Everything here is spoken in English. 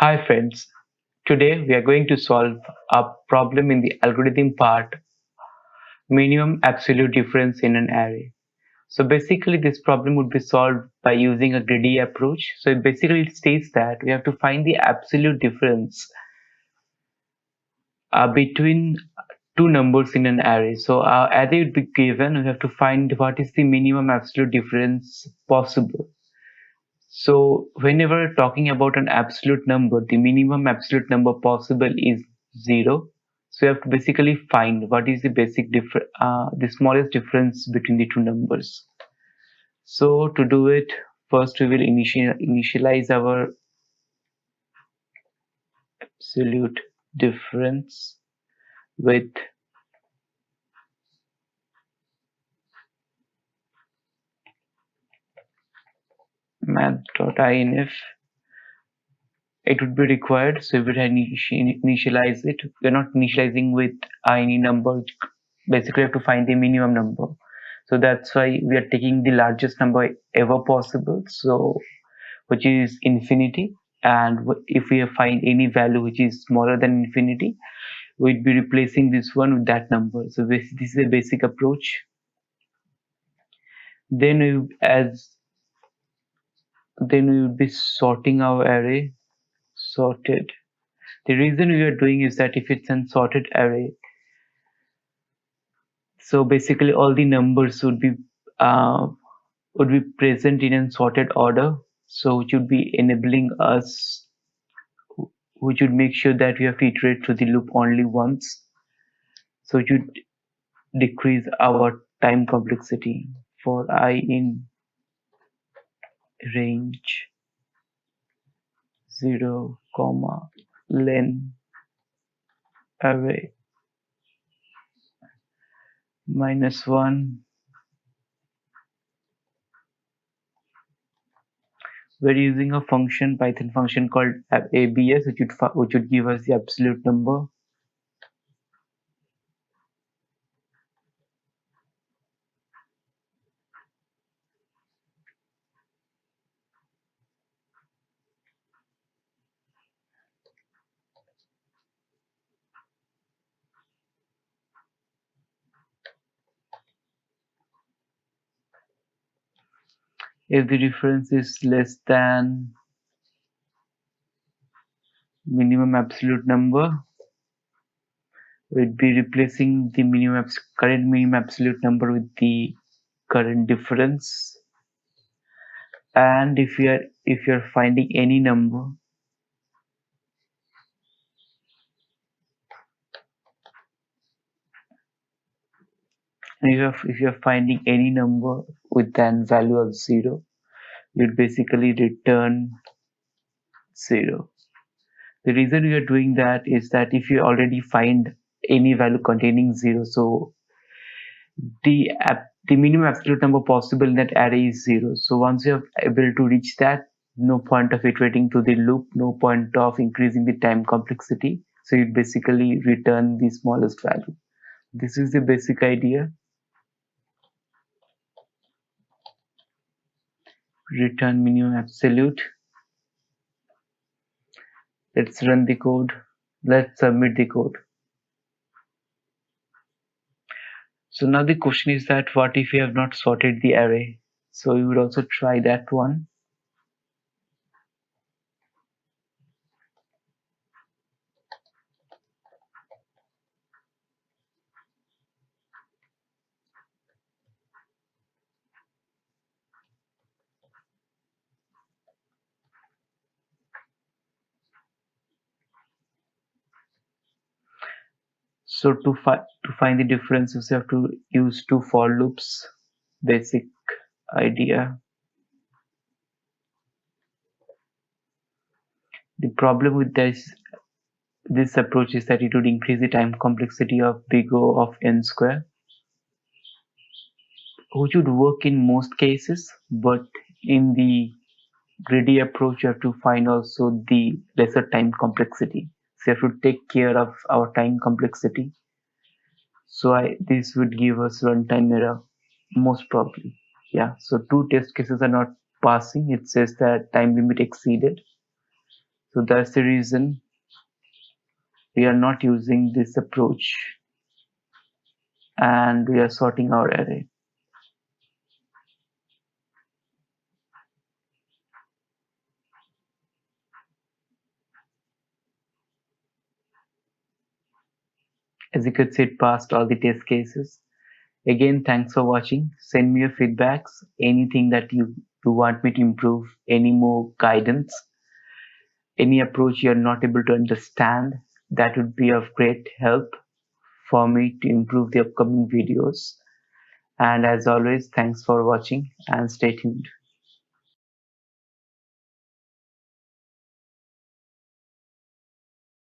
Hi friends, today we are going to solve a problem in the algorithm part, minimum absolute difference in an array. So basically this problem would be solved by using a greedy approach. So basically it states that we have to find the absolute difference between two numbers in an array. So our array would be given, we have to find what is the minimum absolute difference possible. So whenever we're talking about an absolute number, the minimum absolute number possible is 0. So you have to basically find what is the the smallest difference between the two numbers. So to do it, first we will initialize our absolute difference with math.inif. It would be required, so we will initialize it. We're not initializing with any number. Basically, we have to find the minimum number. So that's why we are taking the largest number ever possible, so which is infinity. And if we find any value which is smaller than infinity, we'd be replacing this one with that number. So this is a basic approach. Then we would be sorting our array. Sorted. The reason we are doing is that if it's an sorted array, so basically all the numbers uh, would be present in a sorted order. So which would be enabling us, which would make sure that we have to iterate through the loop only once. So it would decrease our time complexity for I in range 0, comma, len array -1. We're using a Python function called abs, which would give us the absolute number. If the difference is less than minimum absolute number, we'd be replacing the current minimum absolute number with the current difference. And if you're finding any number if you're finding any number with an value of 0, you'd basically return 0. The reason we are doing that is that if you already find any value containing 0, so the minimum absolute number possible in that array is 0. So once you are able to reach that, no point of iterating to the loop, no point of increasing the time complexity. So you basically return the smallest value. This is the basic idea. Return minimum absolute. Let's run the code. Let's submit the code. So now the question is that what if you have not sorted the array? So we would also try that one. So to find the differences, you have to use two for loops. Basic idea. The problem with this approach is that it would increase the time complexity of big O of n square, which would work in most cases, but in the greedy approach, you have to find also the lesser time complexity. So you have to take care of our time complexity. So this would give us runtime error, most probably. Yeah, so two test cases are not passing. It says that time limit exceeded. So that's the reason we are not using this approach, and we are sorting our array. As you could see, it passed all the test cases. Again, thanks for watching. Send me your feedbacks, anything that you want me to improve, any more guidance, any approach you're not able to understand. That would be of great help for me to improve the upcoming videos. And as always, thanks for watching and stay tuned.